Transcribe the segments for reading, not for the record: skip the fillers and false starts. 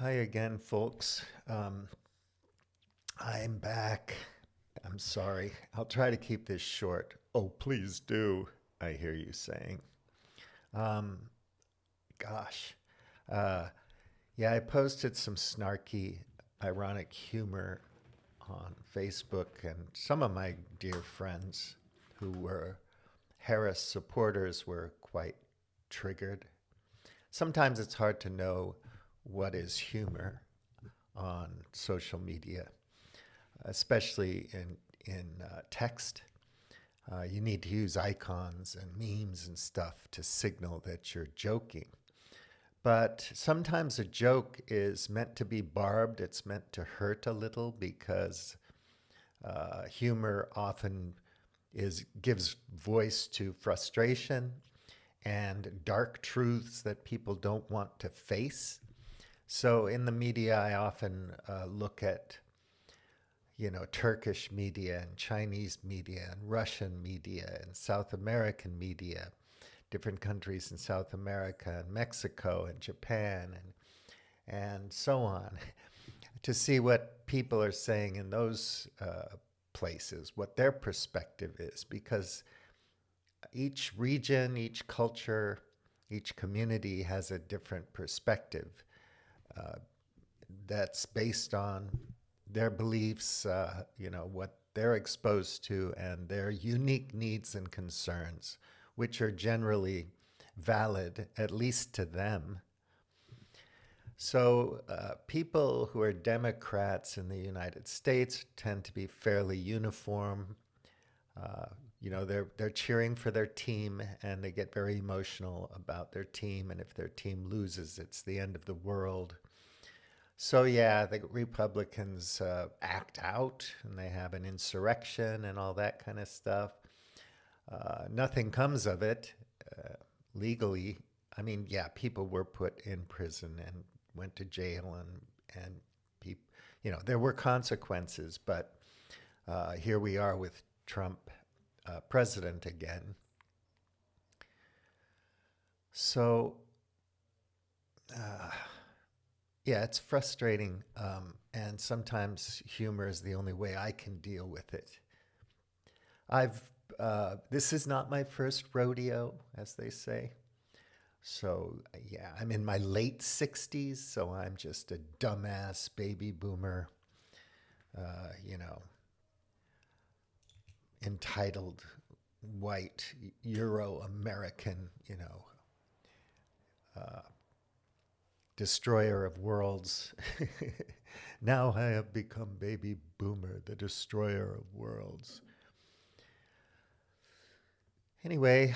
Hi again, folks. I'm back. I'm sorry. I'll try to keep this short. Oh, please do, I hear you saying. Um, Gosh. Uh, yeah, I posted some snarky, ironic humor on Facebook, and some of my dear friends who were Harris supporters were quite triggered. Sometimes it's hard to know what is humor on social media, especially in text. You need to use icons and memes and stuff to signal that you're joking. But sometimes a joke is meant to be barbed. It's meant to hurt a little because humor often is gives voice to frustration and dark truths that people don't want to face. So in the media, I often look at Turkish media and Chinese media and Russian media and South American media, different countries in South America and Mexico and Japan and so on, to see what people are saying in those places, what their perspective is, because each region, each culture, each community has a different perspective that's based on their beliefs, what they're exposed to, and their unique needs and concerns, which are generally valid, at least to them. So, people who are Democrats in the United States tend to be fairly uniform. Uh, they're cheering for their team, and they get very emotional about their team. And if their team loses, it's the end of the world. So yeah, the Republicans act out, and they have an insurrection and all that kind of stuff. Nothing comes of it legally. I mean, yeah, people were put in prison and went to jail, and people, there were consequences. But here we are with Trump president again. So yeah, it's frustrating, and sometimes humor is the only way I can deal with it. I've This is not my first rodeo, as they say. So yeah, I'm in my late 60s, so I'm just a dumbass baby boomer, uh, you know, entitled white Euro American, destroyer of worlds. Now I have become baby boomer, the destroyer of worlds. Anyway,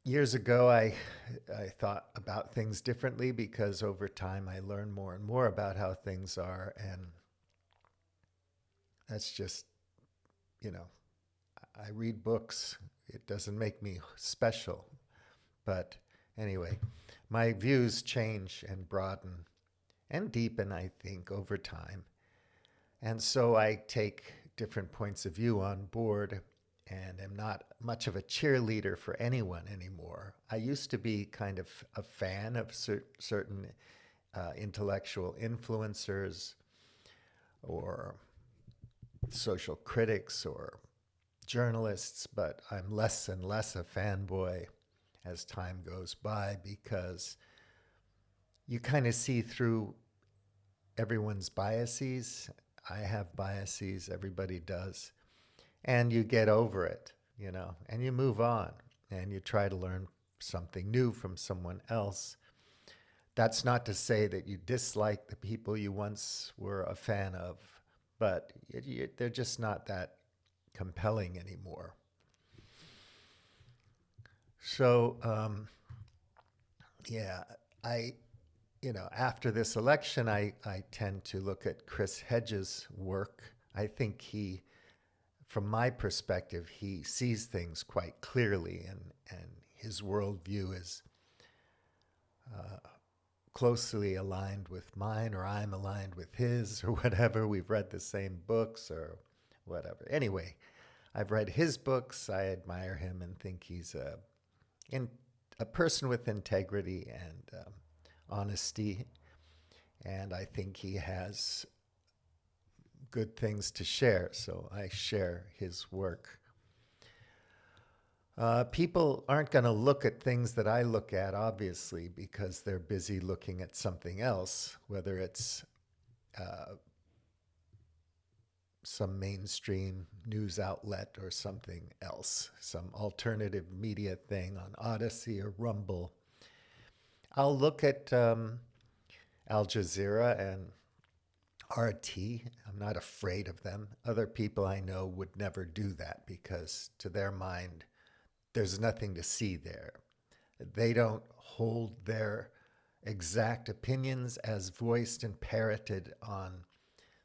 years ago, I thought about things differently because over time I learned more and more about how things are, and that's just, you know, I read books. It doesn't make me special, but anyway, my views change and broaden and deepen, I think, over time. And so I take different points of view on board and am not much of a cheerleader for anyone anymore. I used to be kind of a fan of certain intellectual influencers or social critics or journalists, but I'm less and less a fanboy as time goes by because you kind of see through everyone's biases. I have biases, everybody does. And you get over it, and you move on and you try to learn something new from someone else. That's not to say that you dislike the people you once were a fan of, but they're just not that compelling anymore. So, yeah, I, after this election, I tend to look at Chris Hedges' work. I think from my perspective, he sees things quite clearly, and his worldview is closely aligned with mine, or I'm aligned with his, or whatever. We've read the same books, or whatever. Anyway, I've read his books. I admire him and think he's in, a person with integrity and honesty. and I think he has good things to share, so I share his work. People aren't going to look at things that I look at, obviously, because they're busy looking at something else, whether it's some mainstream news outlet or something else, some alternative media thing on Odyssey or Rumble. I'll look at Al Jazeera and RT. I'm not afraid of them. Other people I know would never do that because, to their mind, there's nothing to see there. They don't hold their exact opinions as voiced and parroted on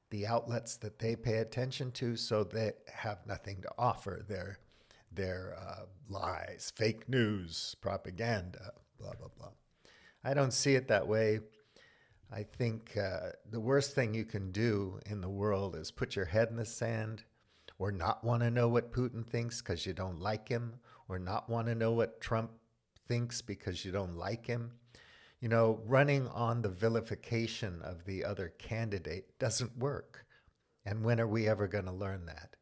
the outlets that they pay attention to, so they have nothing to offer. Their lies, fake news, propaganda, blah, blah, blah. I don't see it that way. I think the worst thing you can do in the world is put your head in the sand, or not want to know what Putin thinks because you don't like him, or not want to know what Trump thinks because you don't like him. You know, running on the vilification of the other candidate doesn't work. And when are we ever going to learn that?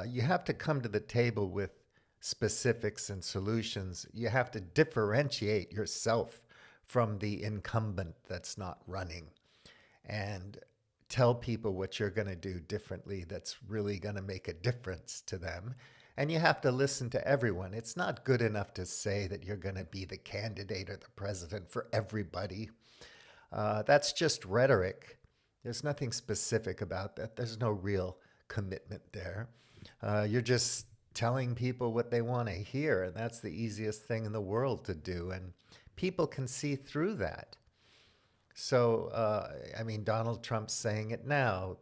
You have to come to the table with specifics and solutions. You have to differentiate yourself from the incumbent that's not running, and tell people what you're going to do differently that's really going to make a difference to them. And you have to listen to everyone. It's not good enough to say that you're going to be the candidate or the president for everybody. That's just rhetoric. There's nothing specific about that. There's no real commitment there. You're just telling people what they want to hear, and that's the easiest thing in the world to do. And people can see through that. So, I mean, Donald Trump's saying it now.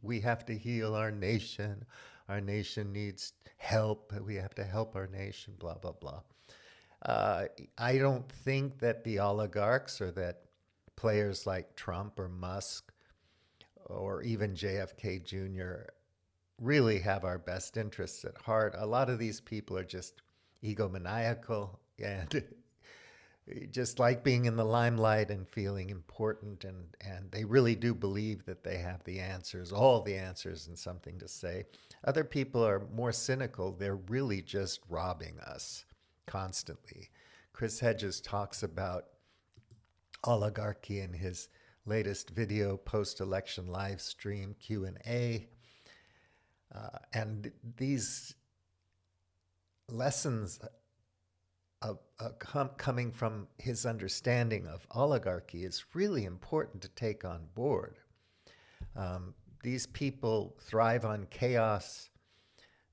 We have to heal our nation. Our nation needs help. We have to help our nation, blah, blah, blah. I don't think that the oligarchs or that players like Trump or Musk or even JFK Jr. really have our best interests at heart. A lot of these people are just egomaniacal and just like being in the limelight and feeling important, and they really do believe that they have the answers, all the answers, and something to say. Other people are more cynical. They're really just robbing us constantly. Chris Hedges talks about oligarchy in his latest video post-election live stream Q&A. And these lessons coming from his understanding of oligarchy is really important to take on board. These people thrive on chaos.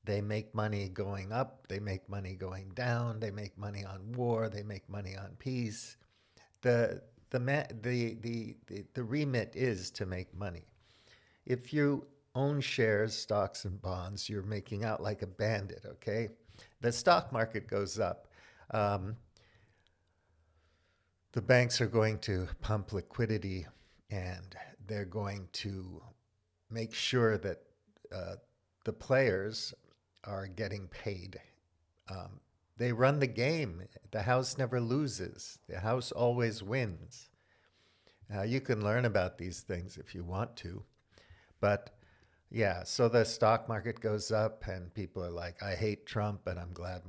They make money going up. They make money going down. They make money on war. They make money on peace. The remit is to make money. If you own shares, stocks, and bonds, you're making out like a bandit, okay? The stock market goes up. The banks are going to pump liquidity, and they're going to make sure that the players are getting paid. They run the game. The house never loses. The house always wins. You can learn about these things if you want to. But yeah, so the stock market goes up, and people are like, I hate Trump, and I'm glad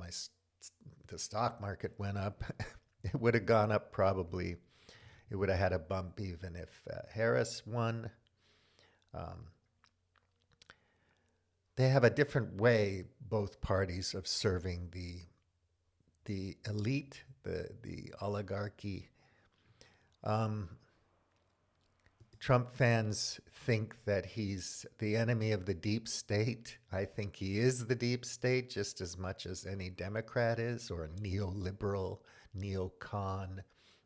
the stock market went up. It would have gone up probably. It would have had a bump even if Harris won. They have a different way, both parties, of serving the elite, the oligarchy. Trump fans think that he's the enemy of the deep state. I think he is the deep state just as much as any Democrat is, or a neoliberal, neocon,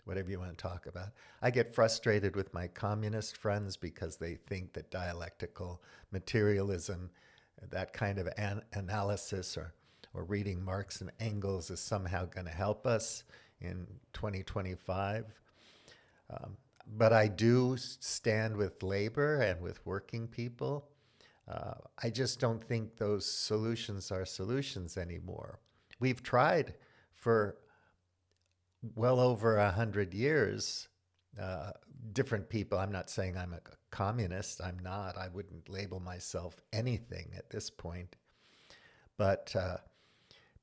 whatever you want to talk about. I get frustrated with my communist friends because they think that dialectical materialism, that kind of analysis or reading Marx and Engels is somehow going to help us in 2025. But I do stand with labor and with working people. I just don't think those solutions are solutions anymore. We've tried for well over 100 years uh, different people. I'm not saying I'm a communist. I'm not. I wouldn't label myself anything at this point. But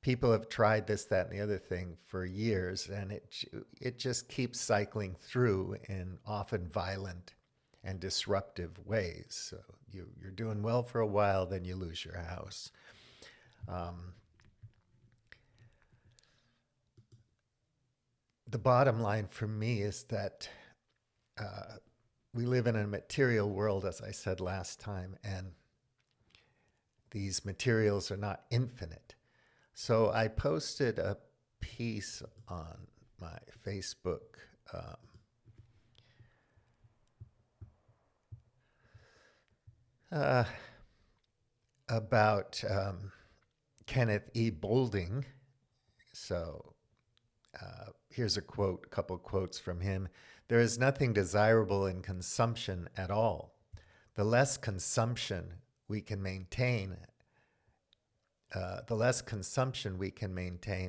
people have tried this, that, and the other thing for years, and it just keeps cycling through in often violent and disruptive ways. So you're doing well for a while, then you lose your house. The bottom line for me is that we live in a material world, as I said last time, and these materials are not infinite. So I posted a piece on my Facebook uh, about Kenneth E. Boulding. So here's a quote, a couple quotes from him. There is nothing desirable in consumption at all. The less consumption we can maintain,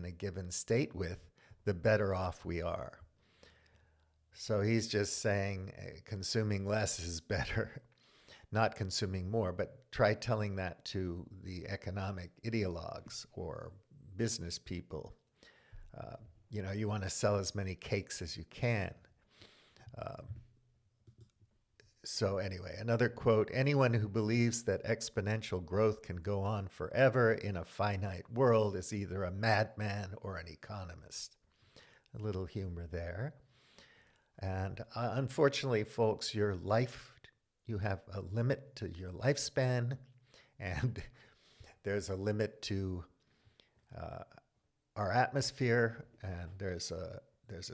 a given state with, the better off we are. So he's just saying consuming less is better, not consuming more. But try telling that to the economic ideologues or business people. You want to sell as many cakes as you can. So anyway, another quote, anyone who believes that exponential growth can go on forever in a finite world is either a madman or an economist. A little humor there. And unfortunately, folks, you have a limit to your lifespan, and there's a limit to our atmosphere, and there's a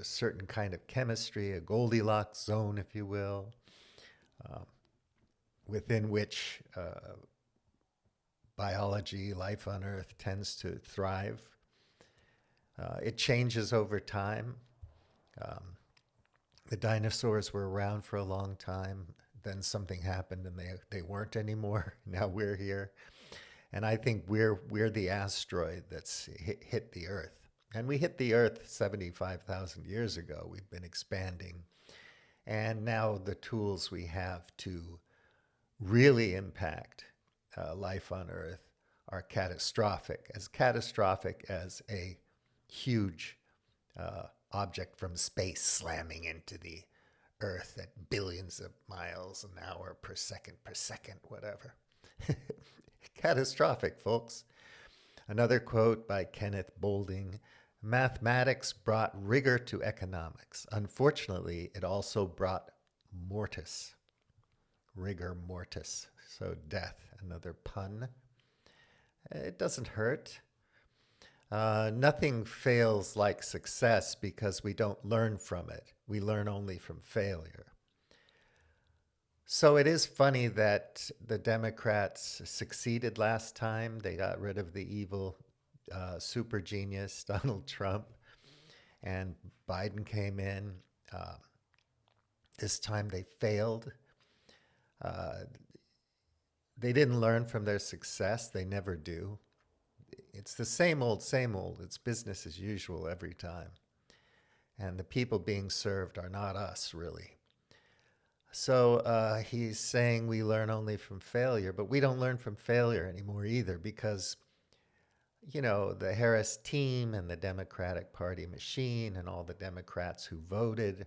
certain kind of chemistry, a Goldilocks zone, if you will, within which biology, life on Earth, tends to thrive. It changes over time. The dinosaurs were around for a long time. Then something happened and they weren't anymore. Now we're here. And I think we're the asteroid that's hit the Earth. And we hit the Earth 75,000 years ago. We've been expanding. And now the tools we have to really impact life on Earth are catastrophic as a huge object from space slamming into the Earth at billions of miles an hour per second, whatever. Catastrophic, folks. Another quote by Kenneth Boulding, mathematics brought rigor to economics. Unfortunately, it also brought mortis, rigor mortis, so death, another pun. It doesn't hurt. Nothing fails like success because we don't learn from it. We learn only from failure. So it is funny that the Democrats succeeded last time. They got rid of the evil super genius, Donald Trump, and Biden came in. This time they failed. They didn't learn from their success. They never do. It's the same old, same old. It's business as usual every time. And the people being served are not us, really. So he's saying we learn only from failure, but we don't learn from failure anymore either because, the Harris team and the Democratic Party machine and all the Democrats who voted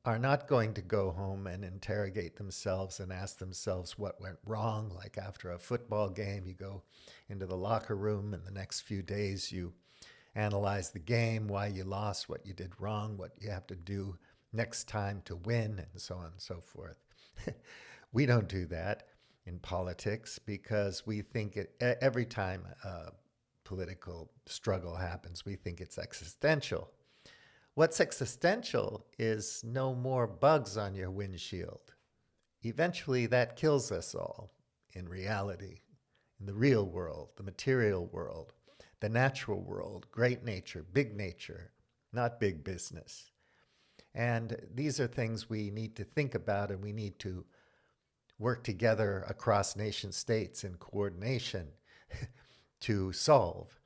are not going to go home and interrogate themselves and ask themselves what went wrong. Like after a football game, you go into the locker room and the next few days you analyze the game, why you lost, what you did wrong, what you have to do next time to win, and so on and so forth. We don't do that in politics because we think every time a political struggle happens, we think it's existential. What's existential is no more bugs on your windshield. Eventually, that kills us all in reality, in the real world, the material world, the natural world, great nature, not big business. And these are things we need to think about, and we need to work together across nation states in coordination to solve.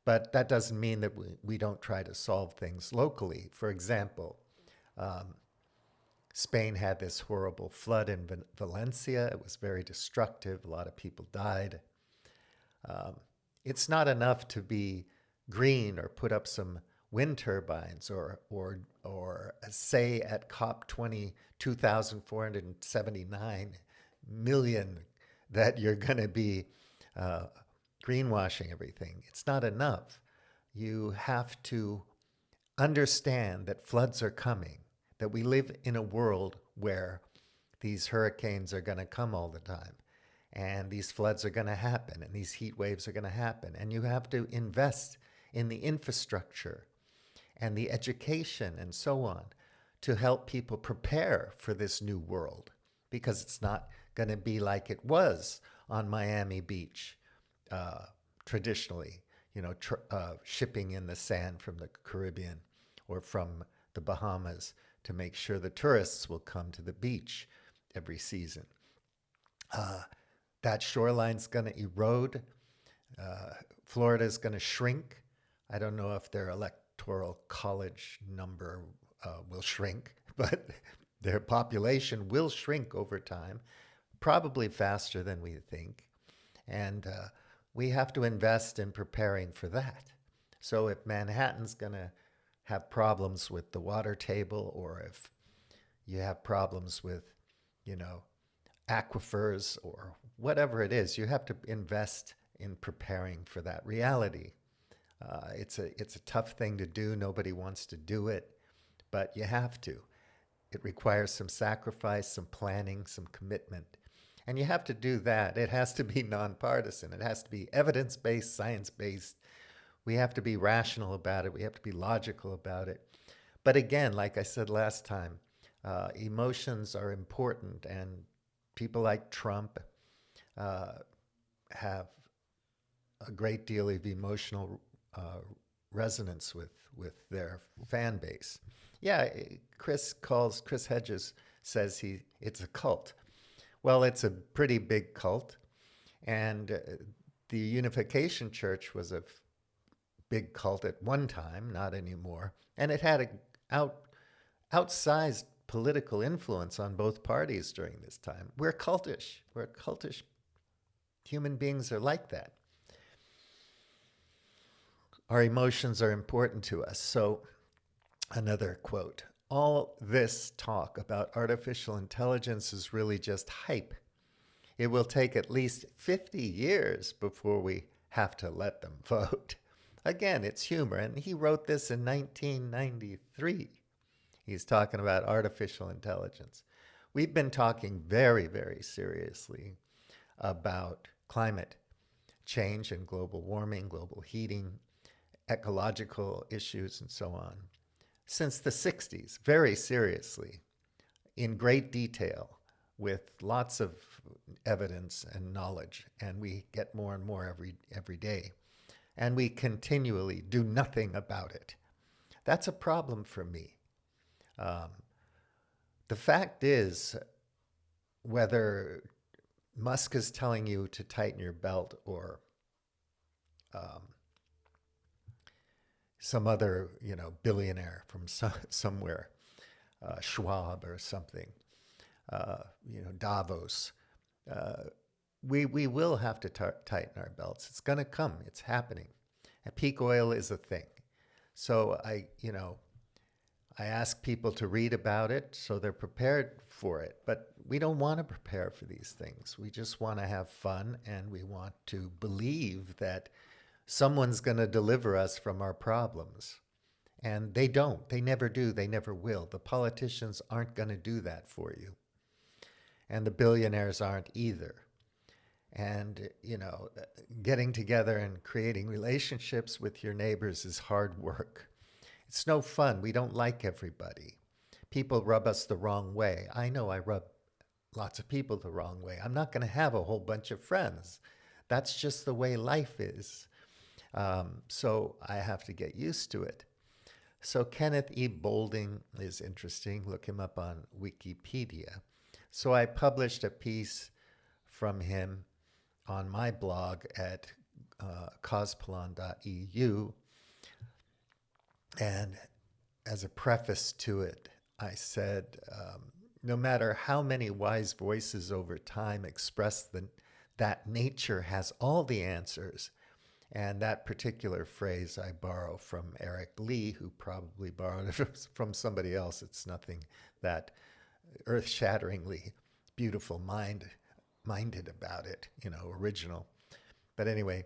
But that doesn't mean that we don't try to solve things locally. For example, Spain had this horrible flood in Valencia. It was very destructive. A lot of people died. It's not enough to be green or put up some wind turbines or say at COP20 2,479 million that you're going to be greenwashing everything. It's not enough. You have to understand that floods are coming, that we live in a world where these hurricanes are going to come all the time, and these floods are going to happen, and these heat waves are going to happen. And you have to invest in the infrastructure and the education and so on to help people prepare for this new world, because it's not going to be like it was on Miami Beach traditionally, shipping in the sand from the Caribbean or from the Bahamas to make sure the tourists will come to the beach every season. That shoreline's going to erode. Florida's going to shrink. I don't know if their electoral college number will shrink, but their population will shrink over time, probably faster than we think. And we have to invest in preparing for that. So if Manhattan's going to have problems with the water table, or if you have problems with, aquifers or whatever it is, you have to invest in preparing for that reality. It's a tough thing to do. Nobody wants to do it, but you have to. It requires some sacrifice, some planning, some commitment. And you have to do that. It has to be nonpartisan. It has to be evidence-based, science-based. We have to be rational about it. We have to be logical about it. But again, like I said last time, emotions are important, and people like Trump have a great deal of emotional resonance with their fan base. Yeah, Chris Hedges says it's a cult. Well, it's a pretty big cult, and the Unification Church was a big cult at one time, not anymore, and it had an outsized political influence on both parties during this time. We're cultish. Human beings are like that. Our emotions are important to us. So, another quote: all this talk about artificial intelligence is really just hype. It will take at least 50 years before we have to let them vote. Again, it's humor, and he wrote this in 1993. He's talking about artificial intelligence. We've been talking very, very seriously about climate change and global warming, global heating, ecological issues, and so on, since the 60s, very seriously, in great detail, with lots of evidence and knowledge, and we get more and more every day. And we continually do nothing about it. That's a problem for me. The fact is, whether Musk is telling you to tighten your belt, or some other, billionaire from somewhere, Schwab or something, Davos, we will have to tighten our belts. It's going to come. It's happening. And peak oil is a thing. So I ask people to read about it so they're prepared for it. But we don't want to prepare for these things. We just want to have fun, and we want to believe that someone's going to deliver us from our problems. And they don't. They never do. They never will. The politicians aren't going to do that for you. And the billionaires aren't either. And, getting together and creating relationships with your neighbors is hard work. It's no fun. We don't like everybody. People rub us the wrong way. I know I rub lots of people the wrong way. I'm not going to have a whole bunch of friends. That's just the way life is. So I have to get used to it. So Kenneth E. Boulding is interesting. Look him up on Wikipedia. So I published a piece from him on my blog at cospelon.eu. And as a preface to it, I said, no matter how many wise voices over time express that nature has all the answers. And that particular phrase I borrow from Eric Lee, who probably borrowed it from somebody else. It's nothing that earth-shatteringly beautiful minded about it, original. But anyway,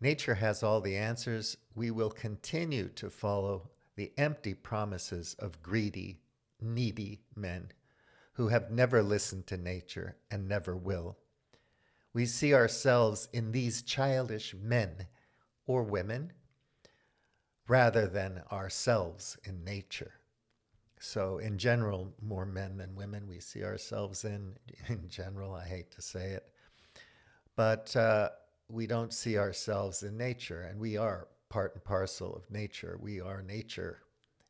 nature has all the answers. We will continue to follow the empty promises of greedy, needy men who have never listened to nature and never will. We see ourselves in these childish men or women rather than ourselves in nature. So in general, more men than women we see ourselves in general, I hate to say it. But we don't see ourselves in nature, and we are part and parcel of nature. We are nature.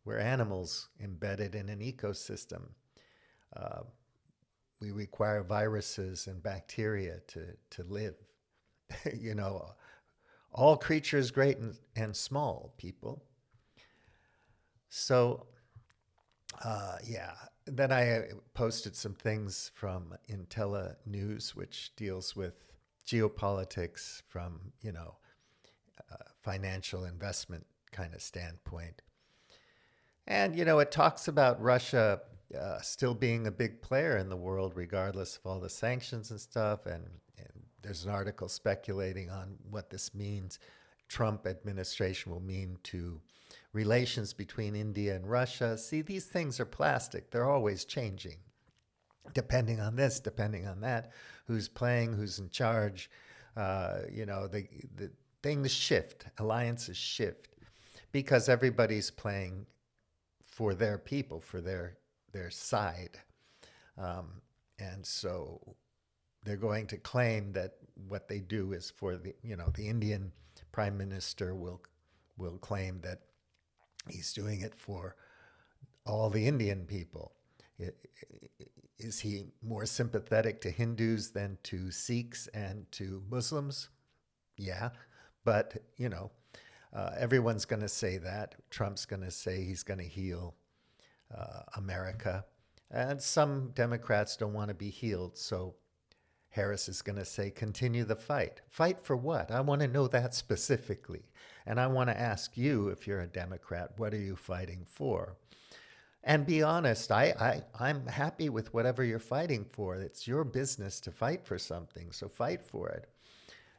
We're animals embedded in an ecosystem. We require viruses and bacteria to live. All creatures, great and small, people. So, yeah. Then I posted some things from Intella News, which deals with geopolitics from, financial investment kind of standpoint. And, it talks about Russia still being a big player in the world, regardless of all the sanctions and stuff. And there's an article speculating on what this means, Trump administration will mean to relations between India and Russia. See, these things are plastic. They're always changing, depending on this, depending on that, who's playing, who's in charge. The things shift, alliances shift, because everybody's playing for their people, for their side. And so they're going to claim that what they do is for the Indian prime minister will claim that he's doing it for all the Indian people. Is he more sympathetic to Hindus than to Sikhs and to Muslims? Yeah, but everyone's going to say that. Trump's going to say he's going to heal America, and some Democrats don't want to be healed, so Harris is going to say, continue the fight. Fight for what? I want to know that specifically. And I want to ask you, if you're a Democrat, what are you fighting for? And be honest, I'm happy with whatever you're fighting for. It's your business to fight for something, so fight for it.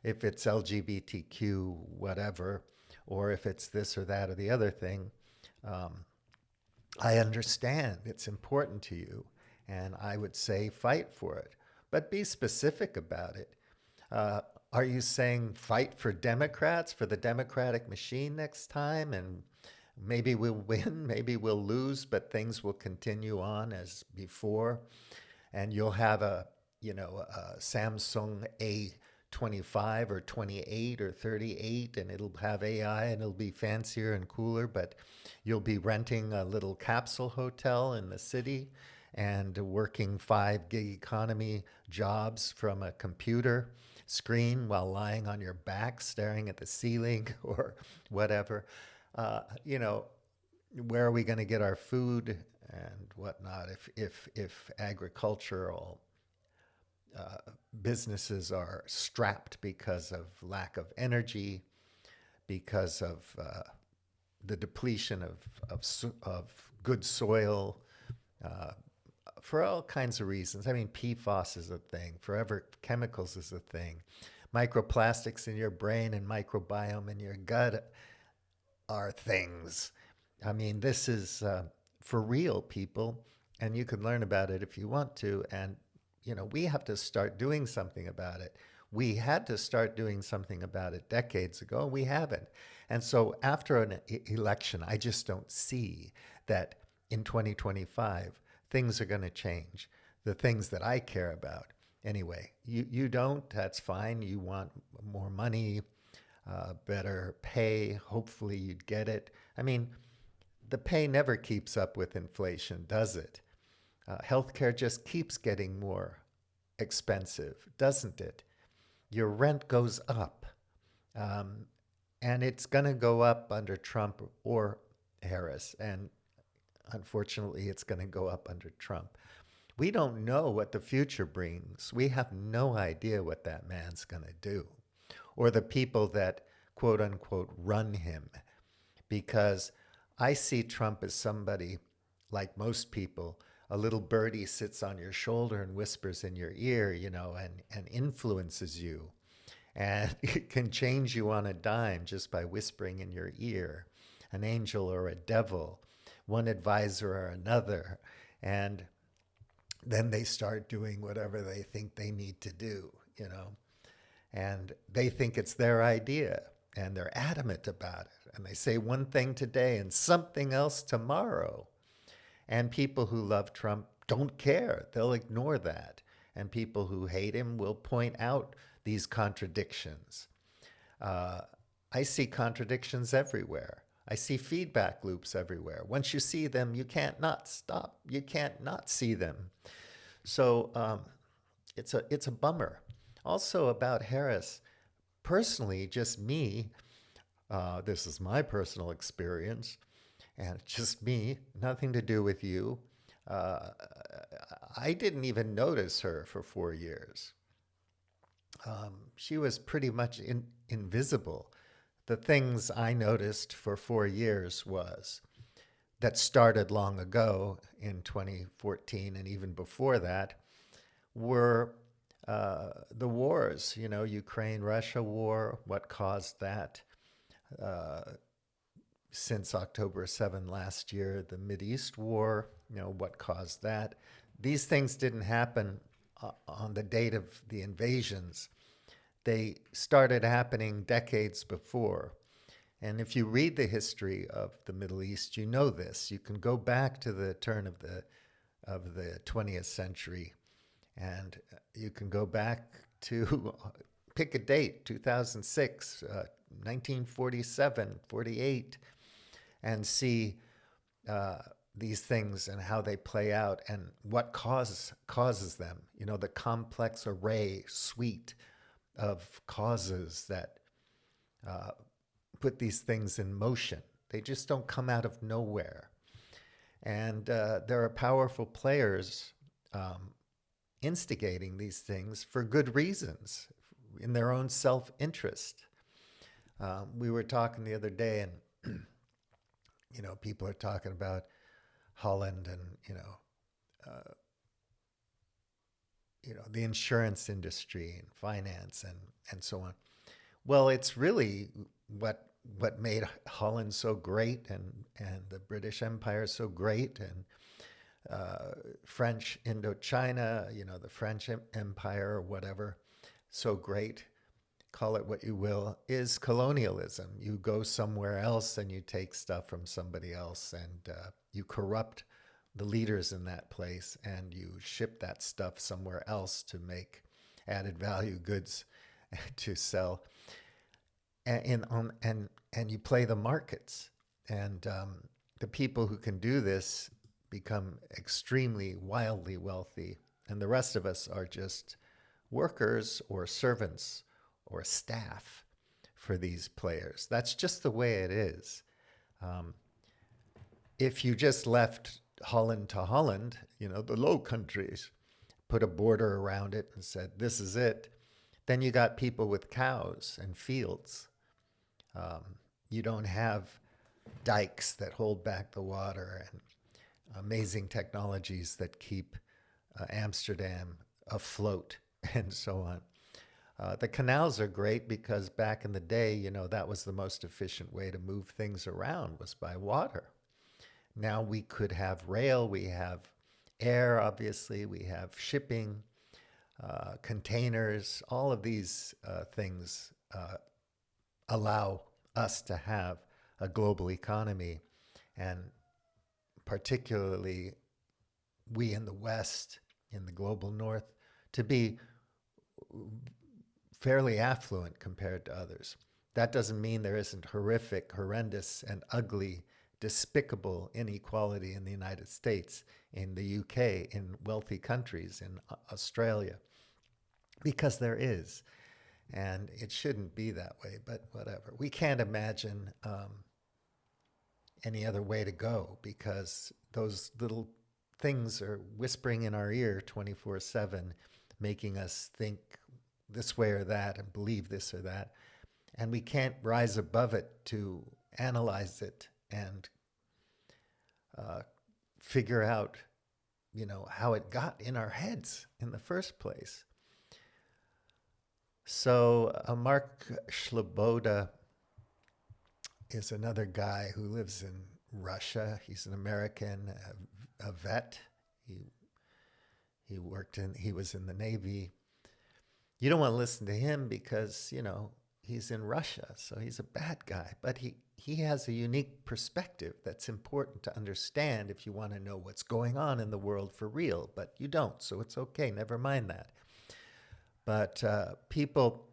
If it's LGBTQ, whatever, or if it's this or that or the other thing, I understand it's important to you, and I would say fight for it. But be specific about it. Are you saying fight for Democrats, for the Democratic machine next time, and maybe we'll win, maybe we'll lose, but things will continue on as before, and you'll have a Samsung A25 or 28 or 38, and it'll have AI and it'll be fancier and cooler, but you'll be renting a little capsule hotel in the city and working 5-gig economy jobs from a computer screen while lying on your back staring at the ceiling or whatever. Where are we going to get our food and whatnot if agricultural businesses are strapped because of lack of energy, because of the depletion of good soil, for all kinds of reasons. I mean, PFAS is a thing. Forever chemicals is a thing. Microplastics in your brain and microbiome in your gut are things. I mean, this is for real, people, and you can learn about it if you want to. And, we have to start doing something about it. We had to start doing something about it decades ago, and we haven't. And so after an election, I just don't see that in 2025, things are going to change. The things that I care about. Anyway, you don't, that's fine. You want more money, better pay. Hopefully you'd get it. I mean, the pay never keeps up with inflation, does it? Healthcare just keeps getting more expensive, doesn't it? Your rent goes up. And it's going to go up under Trump or Harris. And unfortunately, it's going to go up under Trump. We don't know what the future brings. We have no idea what that man's going to do, or the people that quote unquote run him. Because I see Trump as somebody, like most people, a little birdie sits on your shoulder and whispers in your ear, and influences you and it can change you on a dime just by whispering in your ear, an angel or a devil, one advisor or another. And then they start doing whatever they think they need to do. And they think it's their idea and they're adamant about it. And they say one thing today and something else tomorrow. And people who love Trump don't care. They'll ignore that. And people who hate him will point out these contradictions. I see contradictions everywhere. I see feedback loops everywhere. Once you see them, you can't not stop. You can't not see them. So it's a bummer. Also about Harris, personally, just me, this is my personal experience, and just me, nothing to do with you. I didn't even notice her for 4 years. She was pretty much invisible. The things I noticed for 4 years that started long ago in 2014 and even before that were the wars, Ukraine-Russia war, what caused that. Since October 7 last year, the Mideast war, what caused that. These things didn't happen on the date of the invasions. They started happening decades before. And if you read the history of the Middle East, you know this. You can go back to the turn of the 20th century, and you can go back to pick a date, 2006, 1947, 48, and see these things and how they play out and what causes them. The complex array, suite of causes that put these things in motion. They just don't come out of nowhere. And there are powerful players instigating these things for good reasons, in their own self-interest. We were talking the other day, and people are talking about Holland and the insurance industry and finance and so on. Well, it's really what made Holland so great and the British Empire so great, and French Indochina, the French Empire or whatever, so great, call it what you will, is colonialism. You go somewhere else and you take stuff from somebody else, and you corrupt the leaders in that place, and you ship that stuff somewhere else to make added value goods to sell. And you play the markets. And the people who can do this become extremely, wildly wealthy. And the rest of us are just workers or servants or staff for these players. That's just the way it is. If you just left Holland to Holland, the Low Countries, put a border around it and said, this is it, then you got people with cows and fields. You don't have dikes that hold back the water and amazing technologies that keep Amsterdam afloat and so on. The canals are great because back in the day, that was the most efficient way to move things around, was by water. Now we could have rail, we have air, obviously, we have shipping, containers. All of these things allow us to have a global economy, and particularly we in the West, in the global North, to be fairly affluent compared to others. That doesn't mean there isn't horrific, horrendous, and ugly, despicable inequality in the United States, in the UK, in wealthy countries, in Australia, because there is. And it shouldn't be that way, but whatever. We can't imagine any other way to go, because those little things are whispering in our ear 24/7, making us think this way or that and believe this or that. And we can't rise above it to analyze it and figure out, how it got in our heads in the first place. So Mark Shloboda is another guy who lives in Russia. He's an American, a vet. He was in the Navy. You don't want to listen to him because, he's in Russia, so he's a bad guy. But he has a unique perspective that's important to understand if you want to know what's going on in the world for real. But you don't, so it's okay. Never mind that. But people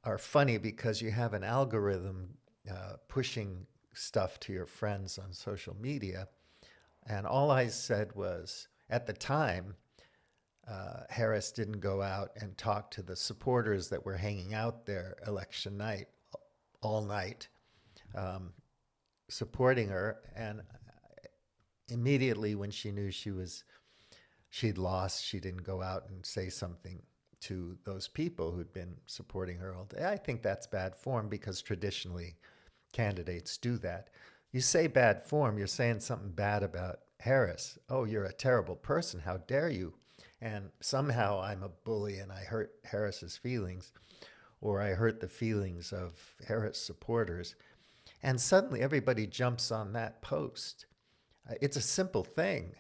are funny because you have an algorithm pushing stuff to your friends on social media. And all I said was, at the time, Harris didn't go out and talk to the supporters that were hanging out there election night, all night, supporting her. And immediately when she knew she'd lost, she didn't go out and say something to those people who'd been supporting her all day. I think that's bad form because traditionally candidates do that. You say bad form, you're saying something bad about Harris. Oh, you're a terrible person. How dare you? And somehow I'm a bully and I hurt Harris's feelings, or I hurt the feelings of Harris supporters. And suddenly everybody jumps on that post. It's a simple thing.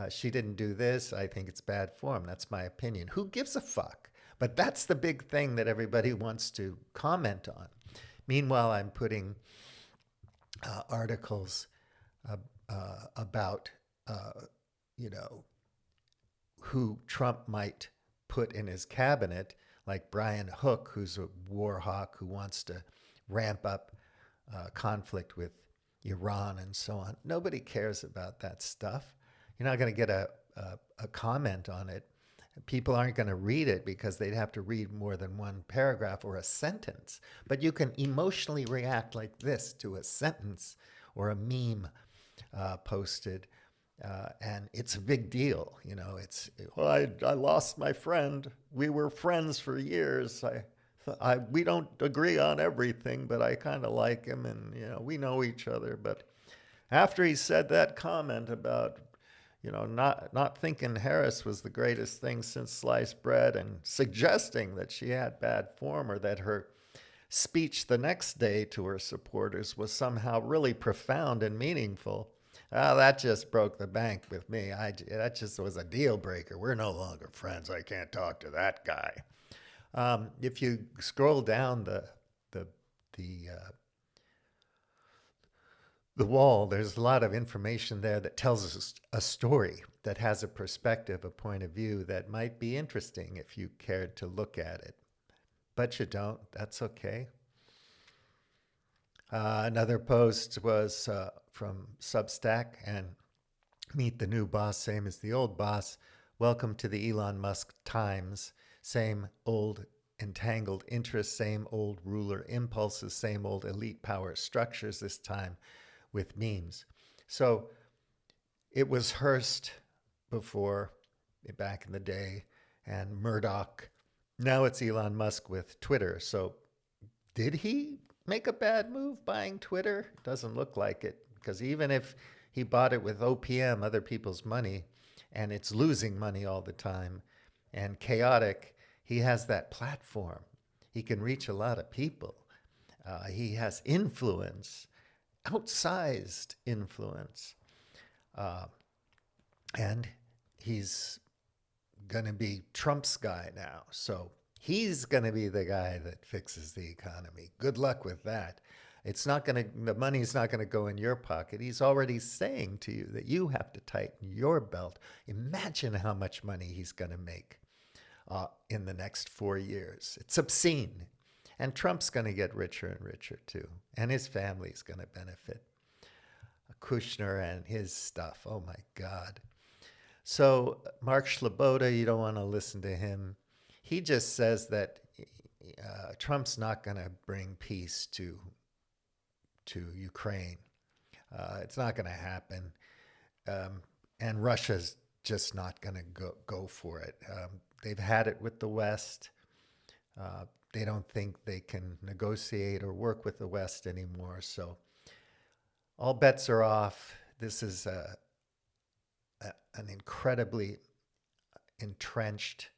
She didn't do this. I think it's bad form. That's my opinion. Who gives a fuck? But that's the big thing that everybody wants to comment on. Meanwhile, I'm putting articles about, who Trump might put in his cabinet, like Brian Hook, who's a war hawk who wants to ramp up conflict with Iran and so on. Nobody cares about that stuff. You're not going to get a comment on it. People aren't going to read it because they'd have to read more than one paragraph or a sentence. But you can emotionally react like this to a sentence or a meme posted. And it's a big deal. I lost my friend. We were friends for years. We don't agree on everything, but I kind of like him, and we know each other. But after he said that comment about not thinking Harris was the greatest thing since sliced bread, and suggesting that she had bad form, or that her speech the next day to her supporters was somehow really profound and meaningful, that just broke the bank with me. That just was a deal breaker. We're no longer friends. I can't talk to that guy. If you scroll down the wall, there's a lot of information there that tells us a story, that has a perspective, a point of view that might be interesting if you cared to look at it. But you don't. That's okay. Another post was from Substack, and meet the new boss, same as the old boss. Welcome to the Elon Musk times. Same old entangled interests, same old ruler impulses, same old elite power structures, this time with memes. So it was Hearst before, back in the day, and Murdoch. Now it's Elon Musk with Twitter. So did he make a bad move buying Twitter? Doesn't look like it, because even if he bought it with OPM, other people's money, and it's losing money all the time and chaotic, he has that platform. He can reach a lot of people. He has influence, outsized influence. And he's going to be Trump's guy now. So he's going to be the guy that fixes the economy. Good luck with that. The money's not going to go in your pocket. He's already saying to you that you have to tighten your belt. Imagine how much money he's going to make in the next 4 years. It's obscene. And Trump's going to get richer and richer too. And his family's going to benefit. Kushner and his stuff. Oh my God. So Mark Shloboda, you don't want to listen to him. He just says that Trump's not going to bring peace to Ukraine. It's not going to happen. and Russia's just not going to go for it. They've had it with the West. Uh, they don't think they can negotiate or work with the West anymore. So all bets are off. This is an incredibly entrenched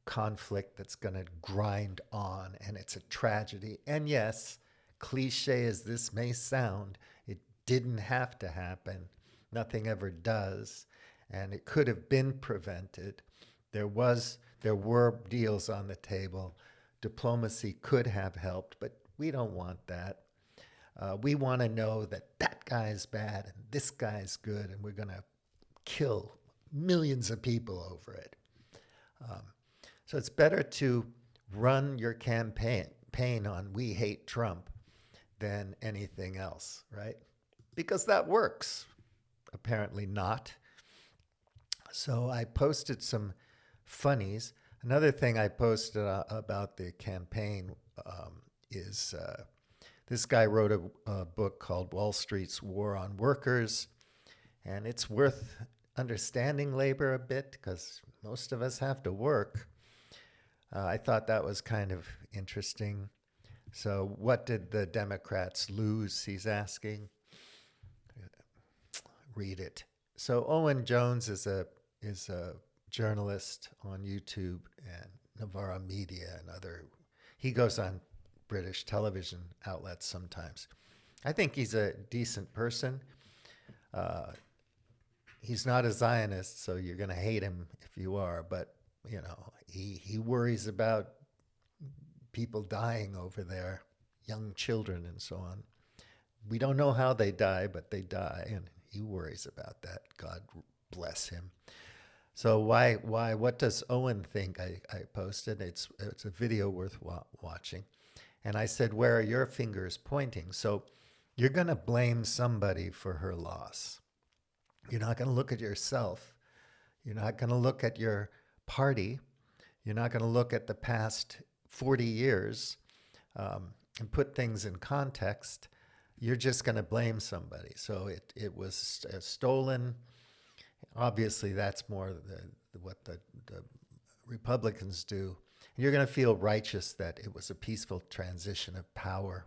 conflict that's going to grind on, and it's a tragedy. And yes, cliche as this may sound, it didn't have to happen. Nothing ever does, and it could have been prevented. There were deals on the table. Diplomacy could have helped, but we don't want that. We want to know that that guy's bad and this guy's good, and we're going to kill millions of people over it. So it's better to run your campaign on "We hate Trump" than anything else, right? Because that works. Apparently not. So I posted some funnies. Another thing I posted about the campaign is this guy wrote a book called Wall Street's War on Workers, and it's worth understanding labor a bit because most of us have to work. I thought that was kind of interesting. So what did the Democrats lose, he's asking. Read it. So Owen Jones is a journalist on YouTube and Novara Media and he goes on British television outlets sometimes. I think he's a decent person. He's not a Zionist, so you're going to hate him if you are, but he worries about people dying over there, young children and so on. We don't know how they die, but they die, and he worries about that. God bless him. So why? What does Owen think? I posted. It's a video worth watching. And I said, where are your fingers pointing? So you're going to blame somebody for her loss. You're not going to look at yourself. You're not going to look at your party. You're not going to look at the past 40 years and put things in context. You're just going to blame somebody. So it was stolen. Obviously, that's more what the Republicans do. You're going to feel righteous that it was a peaceful transition of power,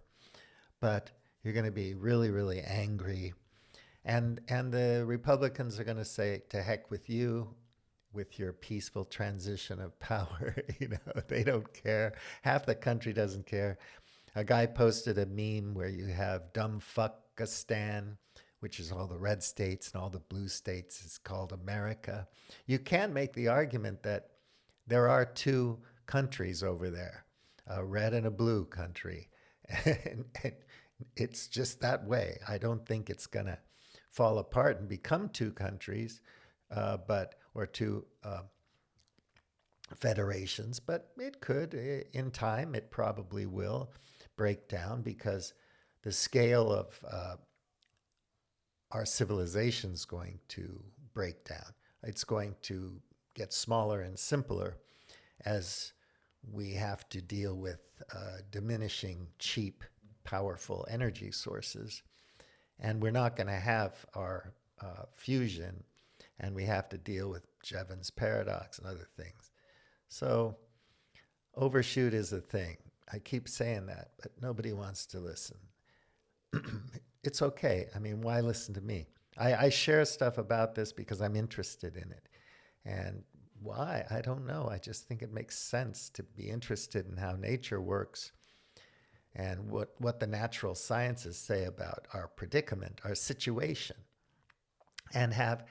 but you're going to be really, really angry. And the Republicans are going to say, to heck with you, with your peaceful transition of power. They don't care. Half the country doesn't care. A guy posted a meme where you have dumb fuckistan, which is all the red states and all the blue states. It's called America. You can make the argument that there are two countries over there, a red and a blue country. And it's just that way. I don't think it's going to fall apart and become two countries, or two federations, but it could. In time, it probably will break down because the scale of our civilization is going to break down. It's going to get smaller and simpler as we have to deal with diminishing cheap, powerful energy sources. And we're not going to have our fusion, and we have to deal with Jevons paradox and other things. So overshoot is a thing. I keep saying that, but nobody wants to listen. It's okay. I mean, why listen to me? I share stuff about this because I'm interested in it. And why? I don't know. I just think it makes sense to be interested in how nature works and what the natural sciences say about our predicament, our situation, and have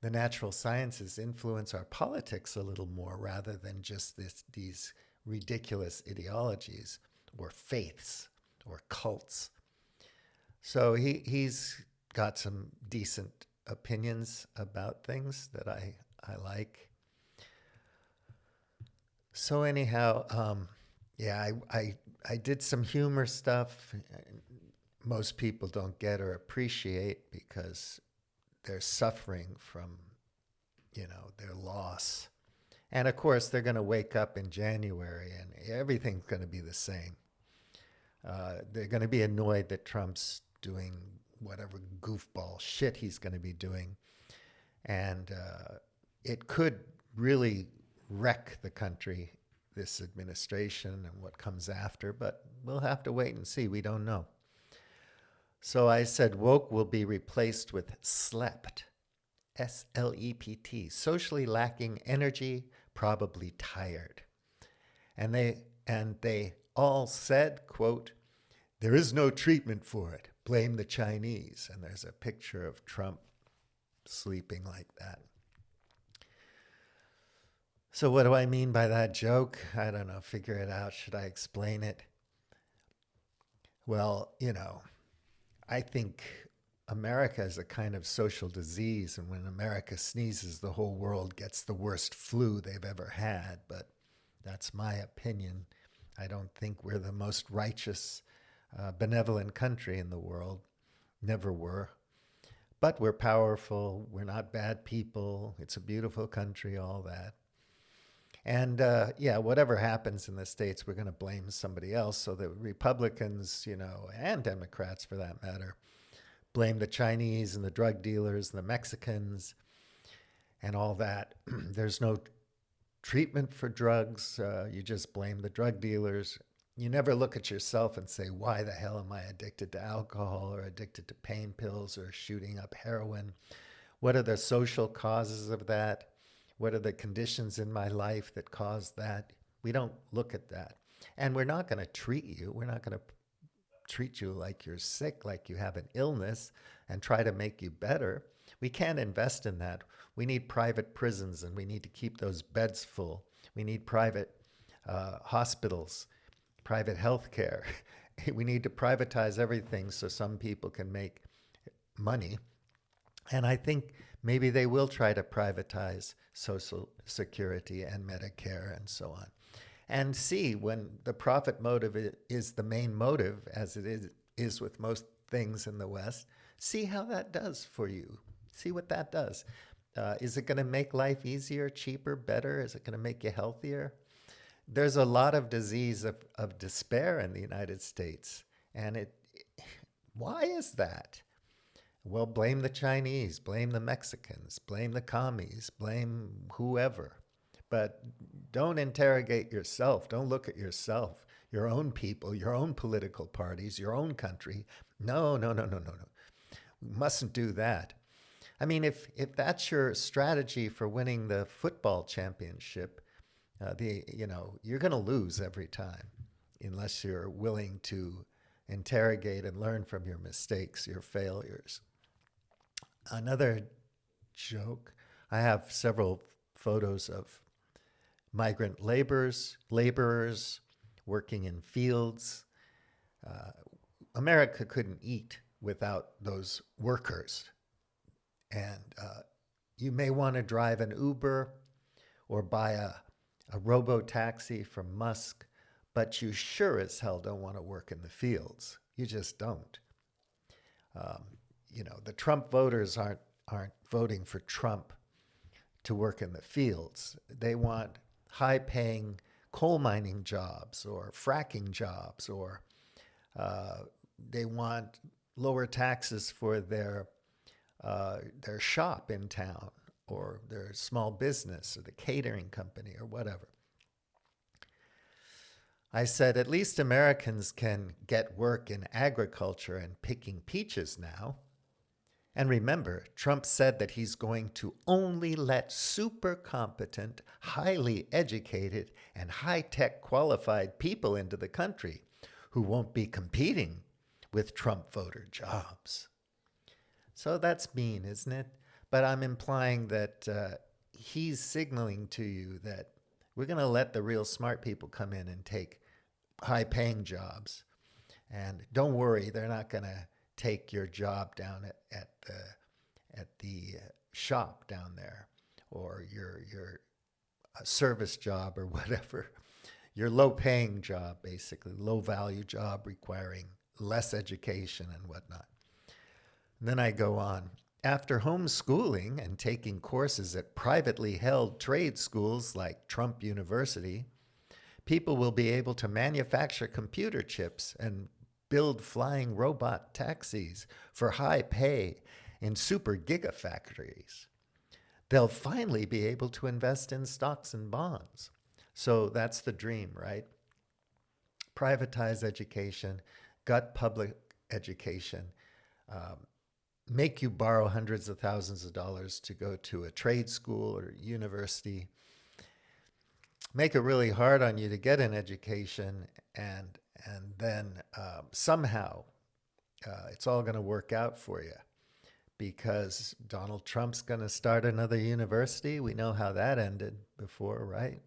the natural sciences influence our politics a little more rather than just these ridiculous ideologies or faiths or cults. So he's got some decent opinions about things that I like. So anyhow, yeah, I did some humor stuff. Most people don't get or appreciate because they're suffering from, their loss. And of course, they're going to wake up in January and everything's going to be the same. They're going to be annoyed that Trump's doing whatever goofball shit he's going to be doing. And it could really wreck the country, this administration and what comes after, but we'll have to wait and see. We don't know. So I said woke will be replaced with slept, S-L-E-P-T, socially lacking energy, probably tired. And they all said, quote, there is no treatment for it. Blame the Chinese. And there's a picture of Trump sleeping like that. So what do I mean by that joke? I don't know. Figure it out. Should I explain it? Well, I think America is a kind of social disease. And when America sneezes, the whole world gets the worst flu they've ever had. But that's my opinion. I don't think we're the most righteous, benevolent country in the world. Never were. But we're powerful. We're not bad people. It's a beautiful country, all that. And whatever happens in the States, we're going to blame somebody else. So the Republicans, and Democrats for that matter, blame the Chinese and the drug dealers and the Mexicans and all that. There's no treatment for drugs. You just blame the drug dealers. You never look at yourself and say, why the hell am I addicted to alcohol or addicted to pain pills or shooting up heroin? What are the social causes of that? What are the conditions in my life that cause that? We don't look at that. And we're not going to treat you. We're not going to treat you like you're sick, like you have an illness, and try to make you better. We can't invest in that. We need private prisons, and we need to keep those beds full. We need private hospitals, private health care. We need to privatize everything so some people can make money. And I think maybe they will try to privatize Social Security and Medicare and so on. And see, when the profit motive is the main motive, as it is with most things in the West, see how that does for you. See what that does. Is it going to make life easier, cheaper, better? Is it going to make you healthier? There's a lot of disease of despair in the United States. And why is that? Well, blame the Chinese, blame the Mexicans, blame the commies, blame whoever. But don't interrogate yourself. Don't look at yourself, your own people, your own political parties, your own country. No. We mustn't do that. I mean, if that's your strategy for winning the football championship, you're going to lose every time unless you're willing to interrogate and learn from your mistakes, your failures. Another joke, I have several photos of migrant laborers working in fields. America couldn't eat without those workers. And you may want to drive an Uber or buy a robo-taxi from Musk, but you sure as hell don't want to work in the fields. You just don't. The Trump voters aren't voting for Trump to work in the fields. They want high-paying coal mining jobs or fracking jobs, or they want lower taxes for their shop in town or their small business or the catering company or whatever. I said, at least Americans can get work in agriculture and picking peaches now. And remember, Trump said that he's going to only let super competent, highly educated, and high-tech qualified people into the country who won't be competing with Trump voter jobs. So that's mean, isn't it? But I'm implying that he's signaling to you that we're going to let the real smart people come in and take high-paying jobs. And don't worry, they're not going to take your job down at the shop down there, or your service job or whatever. Your low-paying job, basically, low-value job requiring less education and whatnot. And then I go on. After homeschooling and taking courses at privately held trade schools like Trump University, people will be able to manufacture computer chips and build flying robot taxis for high pay in super gigafactories. they'll finally be able to invest in stocks and bonds. So that's the dream, right? Privatize education, gut public education, um, make you borrow hundreds of thousands of dollars to go to a trade school or university, make it really hard on you to get an education, and then somehow it's all going to work out for you because Donald Trump's going to start another university. We know how that ended before, right?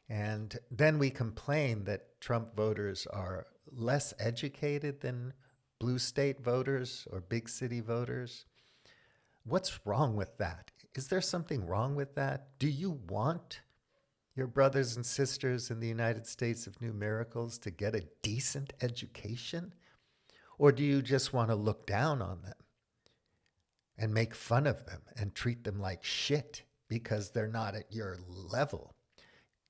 And then we complain that Trump voters are less educated than blue state voters or big city voters. What's wrong with that? Is there something wrong with that? Do you want your brothers and sisters in the United States of New Miracles to get a decent education? Or do you just want to look down on them and make fun of them and treat them like shit because they're not at your level?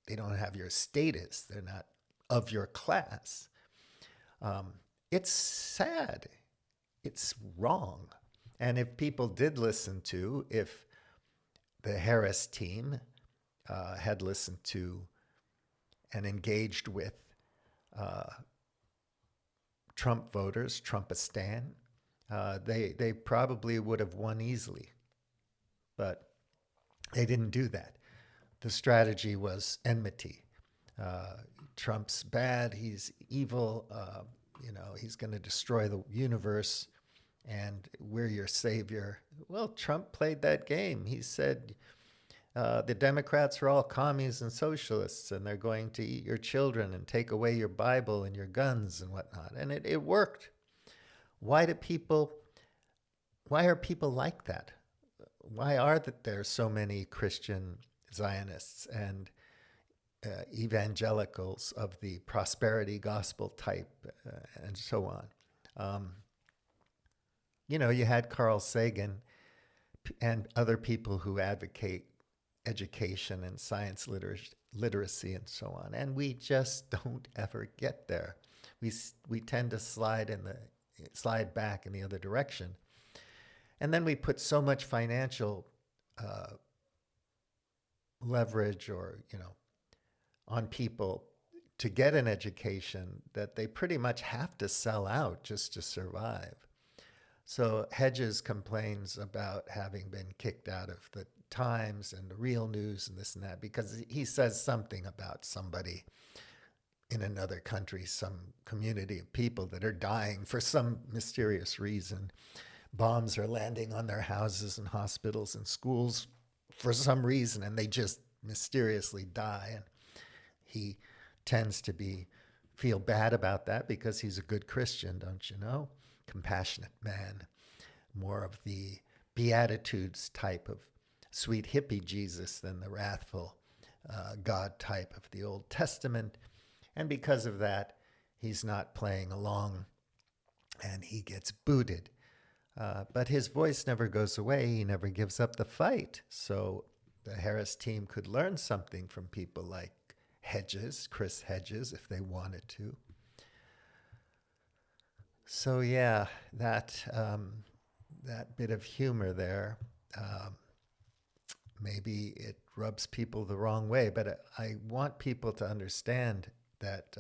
They don't have your status. They're not of your class. It's sad. It's wrong. And if people did listen to, if the Harris team had listened to and engaged with Trump voters, Trumpistan, they probably would have won easily. But they didn't do that. The strategy was enmity. Trump's bad. He's evil. He's going to destroy the universe, and we're your savior. Well, Trump played that game. He said the Democrats are all commies and socialists, and they're going to eat your children and take away your Bible and your guns and whatnot. And it worked. Why are people like that? Why are there so many Christian Zionists and evangelicals of the prosperity gospel type and so on? You had Carl Sagan and other people who advocate education and science literacy and so on, and we just don't ever get there. We tend to slide back in the other direction, and then we put so much financial leverage on people to get an education that they pretty much have to sell out just to survive. So Hedges complains about having been kicked out of the Times and the Real News and this and that because he says something about somebody in another country, some community of people that are dying for some mysterious reason. Bombs are landing on their houses and hospitals and schools for some reason, and they just mysteriously die. And he tends to feel bad about that because he's a good Christian, don't you know? Compassionate man, more of the Beatitudes type of sweet hippie Jesus than the wrathful God type of the Old Testament. And because of that, he's not playing along and he gets booted. But his voice never goes away. He never gives up the fight. So the Harris team could learn something from people like Hedges, Chris Hedges, if they wanted to. So yeah, that bit of humor there, maybe it rubs people the wrong way, but I want people to understand that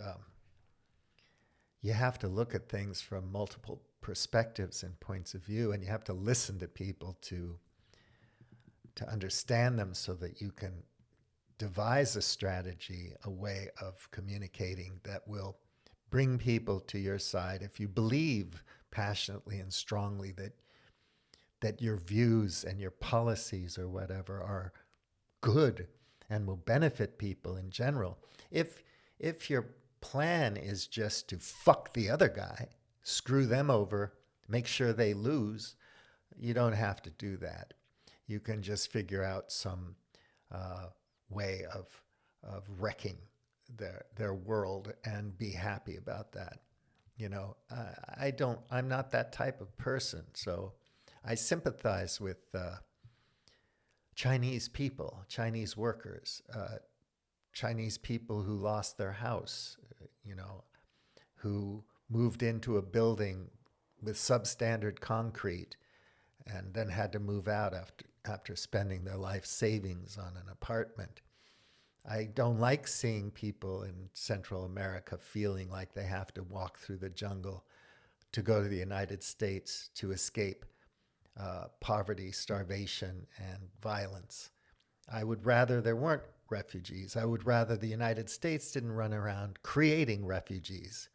you have to look at things from multiple perspectives and points of view, and you have to listen to people to understand them so that you can devise a strategy, a way of communicating that will bring people to your side if you believe passionately and strongly that your views and your policies or whatever are good and will benefit people in general. If your plan is just to fuck the other guy, screw them over, make sure they lose, you don't have to do that. You can just figure out some way of wrecking their world and be happy about that. I'm not that type of person. So I sympathize with Chinese people, Chinese workers, Chinese people who lost their house, who moved into a building with substandard concrete and then had to move out after spending their life savings on an apartment. I don't like seeing people in Central America feeling like they have to walk through the jungle to go to the United States to escape poverty, starvation, and violence. I would rather there weren't refugees. I would rather the United States didn't run around creating refugees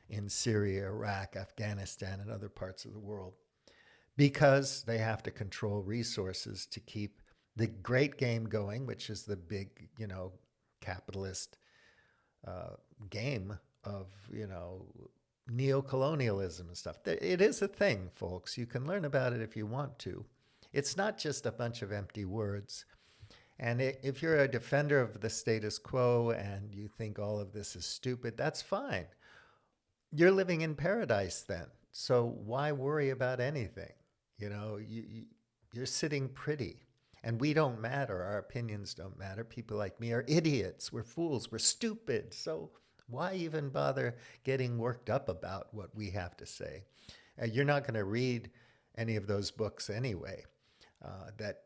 in Syria, Iraq, Afghanistan, and other parts of the world, because they have to control resources to keep the great game going, which is the big, capitalist game of, neocolonialism and stuff. It is a thing, folks. You can learn about it if you want to. It's not just a bunch of empty words. And if you're a defender of the status quo and you think all of this is stupid, that's fine. You're living in paradise then. So why worry about anything? You're sitting pretty. And we don't matter. Our opinions don't matter. People like me are idiots. We're fools. We're stupid. So why even bother getting worked up about what we have to say? You're not going to read any of those books anyway that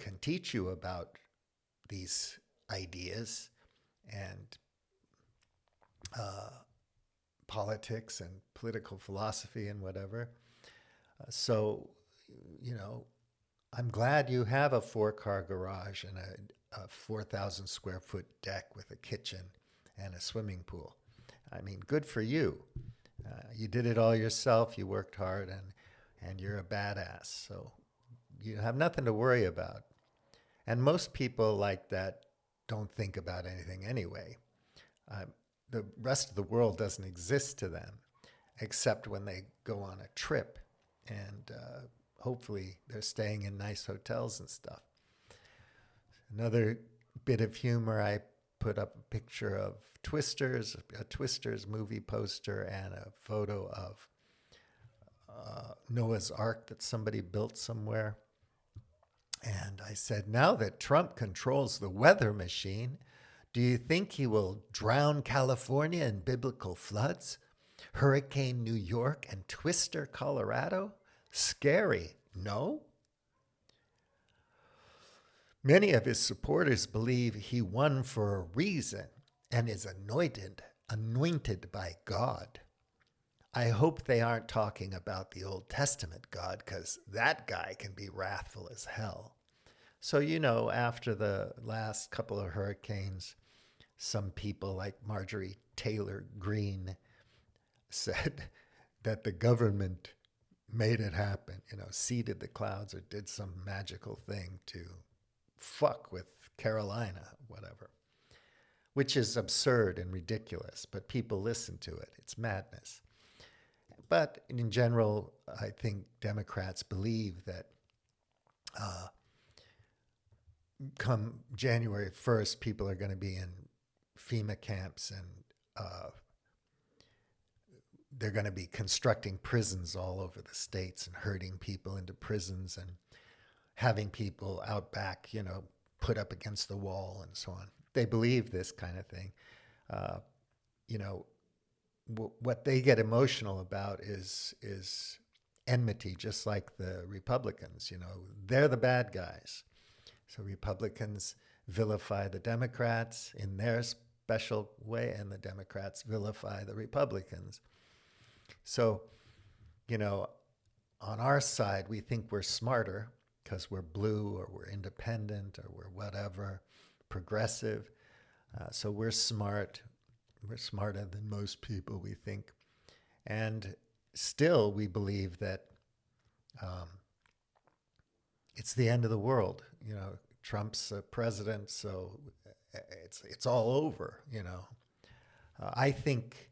can teach you about these ideas and politics and political philosophy and whatever. So, I'm glad you have a 4-car garage and a 4,000 square foot deck with a kitchen and a swimming pool. I mean, good for you. You did it all yourself. You worked hard, and you're a badass. So you have nothing to worry about. And most people like that don't think about anything anyway. The rest of the world doesn't exist to them, except when they go on a trip. And hopefully they're staying in nice hotels and stuff. Another bit of humor, I put up a picture of Twisters, a Twisters movie poster, and a photo of Noah's Ark that somebody built somewhere. And I said, now that Trump controls the weather machine, do you think he will drown California in biblical floods? Hurricane New York and Twister, Colorado? Scary, no? Many of his supporters believe he won for a reason and is anointed by God. I hope they aren't talking about the Old Testament God, because that guy can be wrathful as hell. So, after the last couple of hurricanes, some people like Marjorie Taylor Greene said that the government made it happen, seeded the clouds or did some magical thing to fuck with Carolina, whatever, which is absurd and ridiculous, but people listen to it. It's madness. But in general, I think Democrats believe that come January 1st, people are going to be in FEMA camps and they're going to be constructing prisons all over the states and herding people into prisons and having people out back, put up against the wall and so on. They believe this kind of thing. What they get emotional about is enmity, just like the Republicans. They're the bad guys. So Republicans vilify the Democrats in their special way, and the Democrats vilify the Republicans. So, on our side, we think we're smarter because we're blue or we're independent or we're whatever, progressive. So we're smart. We're smarter than most people, we think. And still, we believe that it's the end of the world. Trump's a president, so it's all over, I think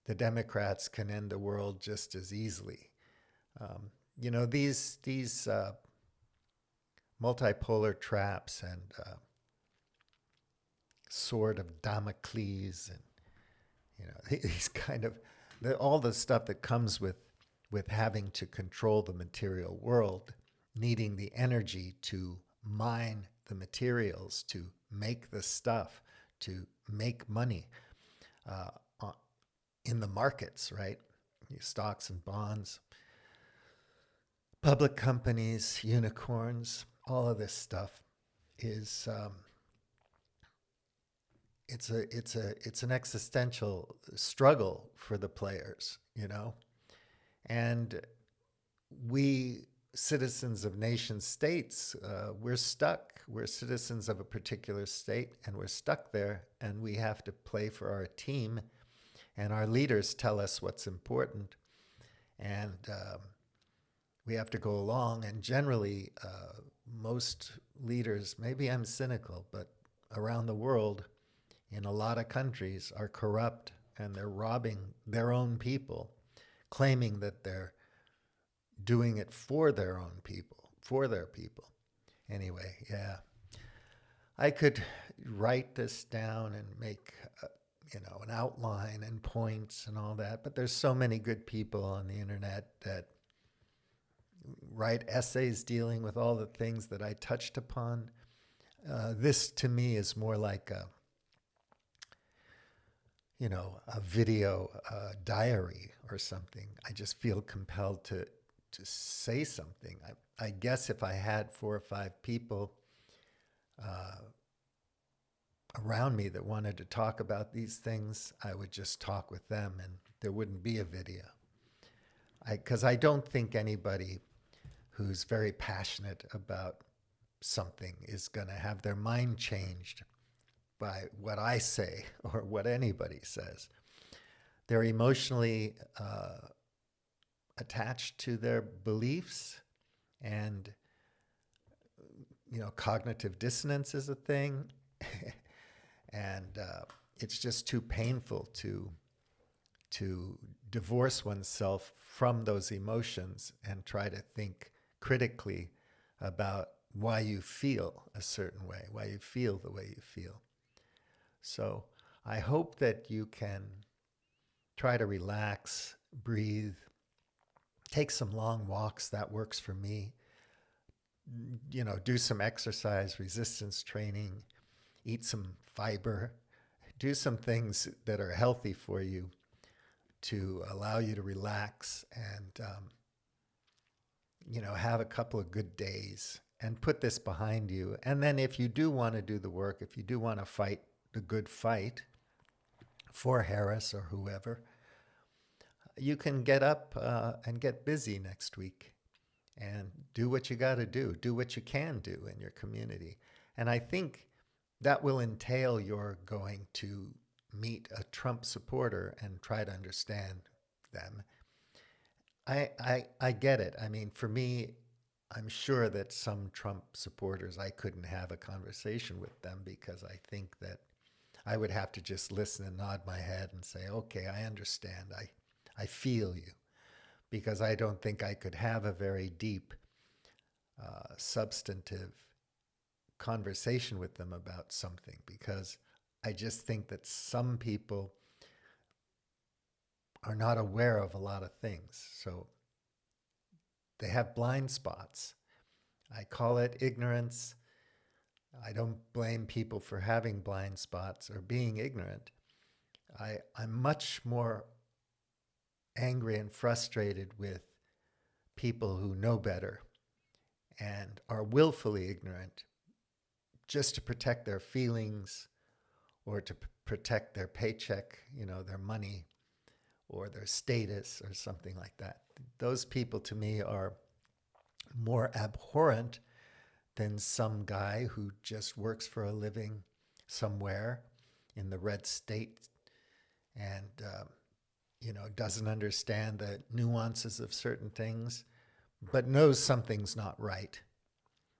the Democrats can end the world just as easily. These multipolar traps and sword of Damocles and these kind of all the stuff that comes with having to control the material world, needing the energy to mine the materials, to make the stuff, to make money in the markets, right? Stocks and bonds. public companies, unicorns, all of this stuff is it's an existential struggle for the players, you know, and we citizens of nation states, we're stuck. We're citizens of a particular state, and we're stuck there, and we have to play for our team, and our leaders tell us what's important, and we have to go along. And generally, most leaders, maybe I'm cynical, but around the world, in a lot of countries, are corrupt, and they're robbing their own people, claiming that they're doing it for their own people, for their people. Anyway, yeah, I could write this down and make, an outline and points and all that, but there's so many good people on the internet that write essays dealing with all the things that I touched upon. This to me is more like a video diary or something. I just feel compelled to say something. I guess if I had 4 or 5 people around me that wanted to talk about these things, I would just talk with them, and there wouldn't be a video. Because I don't think anybody who's very passionate about something is going to have their mind changed by what I say or what anybody says. They're emotionally attached to their beliefs, and cognitive dissonance is a thing, and it's just too painful to divorce oneself from those emotions and try to think critically about why you feel a certain way, why you feel the way you feel. So I hope that you can try to relax, breathe, take some long walks. That works for me. Do some exercise, resistance training, eat some fiber, do some things that are healthy for you to allow you to relax and, have a couple of good days and put this behind you. And then if you do want to do the work, if you do want to fight the good fight for Harris or whoever, you can get up and get busy next week and do what you got to do. Do what you can do in your community. And I think that will entail your going to meet a Trump supporter and try to understand them. I get it. I mean, for me, I'm sure that some Trump supporters, I couldn't have a conversation with them because I think that I would have to just listen and nod my head and say, okay, I understand. I feel you, because I don't think I could have a very deep, substantive conversation with them about something, because I just think that some people are not aware of a lot of things. So they have blind spots. I call it ignorance. I don't blame people for having blind spots or being ignorant. I'm much more angry and frustrated with people who know better and are willfully ignorant just to protect their feelings or to protect their paycheck, their money or their status or something like that. Those people to me are more abhorrent than some guy who just works for a living somewhere in the red state and doesn't understand the nuances of certain things, but knows something's not right,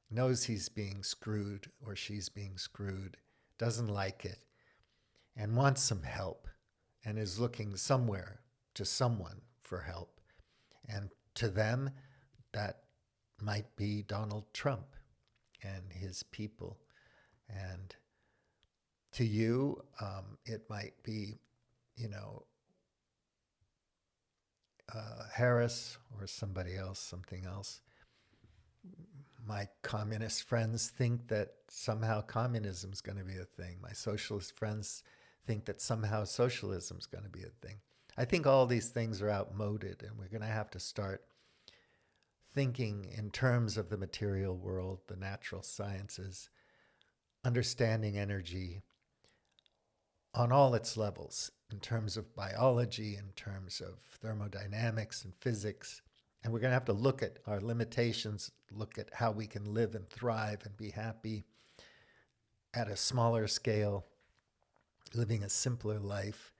knows he's being screwed or she's being screwed, doesn't like it, and wants some help, and is looking somewhere to someone for help. And to them, that might be Donald Trump and his people. And to you, it might be, Harris or somebody else, something else. My communist friends think that somehow communism is going to be a thing. My socialist friends think that somehow socialism is going to be a thing. I think all these things are outmoded, and we're going to have to start thinking in terms of the material world, the natural sciences, understanding energy on all its levels, in terms of biology, in terms of thermodynamics and physics. And we're going to have to look at our limitations, look at how we can live and thrive and be happy at a smaller scale, living a simpler life,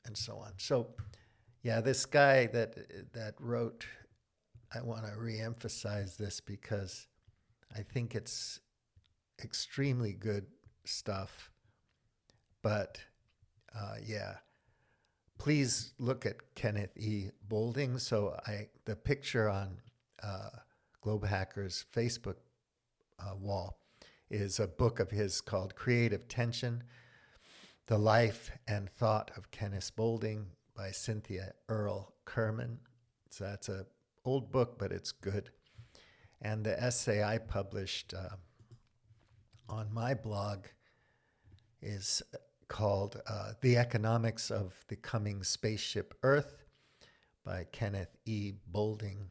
and so on. So, yeah, this guy that wrote, I want to reemphasize this because I think it's extremely good stuff. But yeah, please look at Kenneth E. Boulding. So the picture on Globe Hacker's Facebook wall is a book of his called Creative Tension, The Life and Thought of Kenneth Boulding by Cynthia Earle Kerman. So that's an old book, but it's good. And the essay I published on my blog is called The Economics of the Coming Spaceship Earth by Kenneth E. Boulding.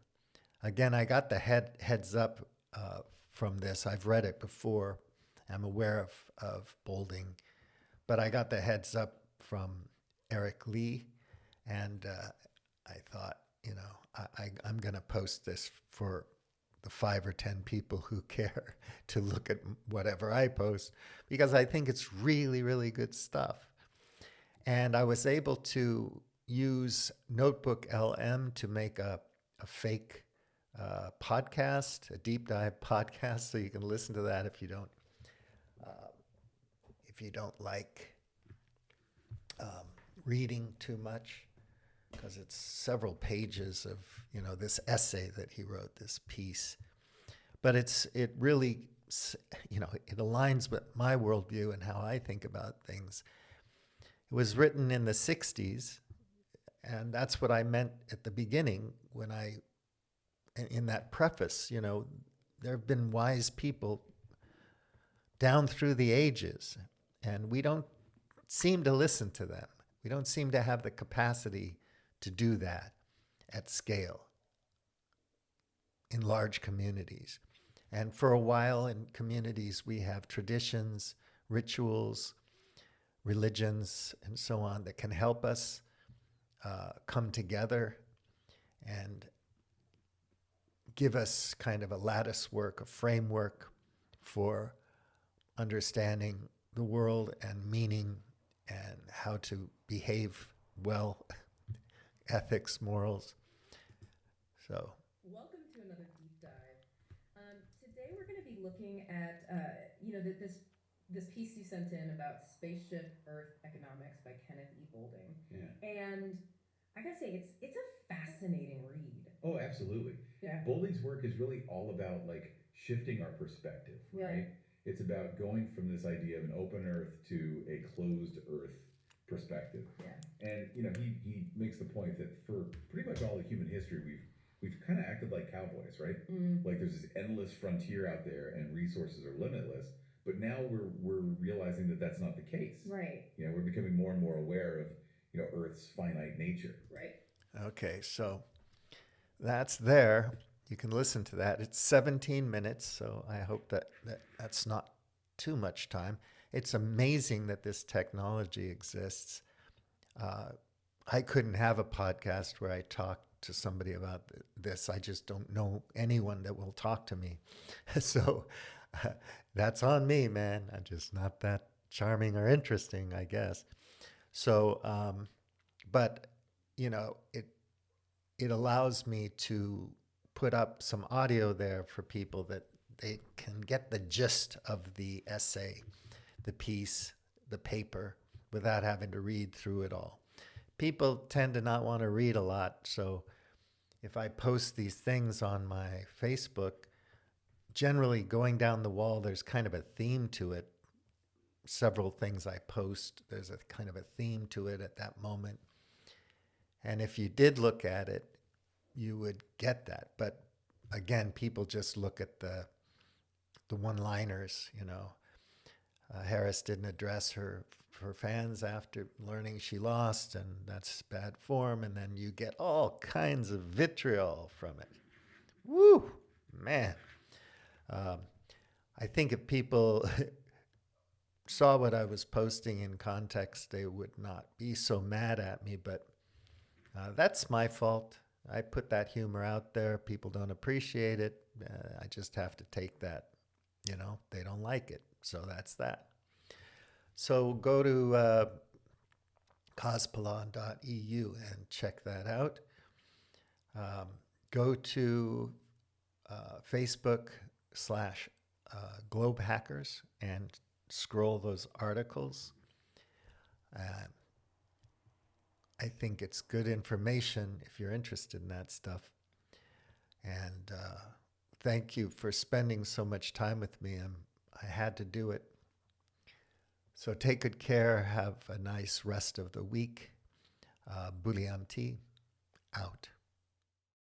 Again, I got the heads up from this. I've read it before. I'm aware of Boulding, but I got the heads up from Eric Lee, and I thought, you know, I'm going to post this for the 5 or 10 people who care to look at whatever I post, because I think it's really, really good stuff. And I was able to use Notebook LM to make a fake podcast, a deep dive podcast, so you can listen to that if you don't like reading too much, because it's several pages of, you know, this essay that he wrote, this piece. But it really, you know, it aligns with my worldview and how I think about things. It was written in the 60s, and that's what I meant at the beginning when in that preface, you know, there have been wise people down through the ages, and we don't seem to listen to them. We don't seem to have the capacity to do that at scale in large communities. And for a while in communities, we have traditions, rituals, religions, and so on that can help us come together and give us kind of a lattice work, a framework for understanding the world and meaning and how to behave well, ethics, morals. So, welcome to another deep dive. Today we're going to be looking at, this piece you sent in about Spaceship Earth Economics by Kenneth E. Boulding. Yeah. And I gotta say, it's a fascinating read. Oh, absolutely. Yeah. Boulding's work is really all about like shifting our perspective, Yeah. right? It's about going from this idea of an open earth to a closed earth perspective. Yeah. And you know, he makes the point that for pretty much all of human history we've kind of acted like cowboys, right? Like there's this endless frontier out there and resources are limitless, but now we're realizing that that's not the case. Right. You know, we're becoming more and more aware of, you know, Earth's finite nature. Right. okay, so that's there. You can listen to that. It's 17 minutes, so I hope that's not too much time. It's amazing that this technology exists. I couldn't have a podcast where I talk to somebody about this. I just don't know anyone that will talk to me. So that's on me, man. I'm just not that charming or interesting, I guess. So, but, you know, it allows me to put up some audio there for people that they can get the gist of the essay, the piece, the paper, without having to read through it all. People tend to not want to read a lot, so if I post these things on my Facebook, generally going down the wall, there's kind of a theme to it. Several things I post, there's a kind of a theme to it at that moment. And if you did look at it, you would get that. But again, people just look at the one-liners, you know. Harris didn't address her fans after learning she lost, and that's bad form. And then you get all kinds of vitriol from it. Woo, man. I think if people saw what I was posting in context, they would not be so mad at me. But that's my fault. I put that humor out there. People don't appreciate it. I just have to take that. You know, they don't like it. So that's that. So go to cospelon.eu and check that out. Go to Facebook/Globe Hackers and scroll those articles. I think it's good information if you're interested in that stuff. And thank you for spending so much time with me. I had to do it. So take good care. Have a nice rest of the week. Buliamti out.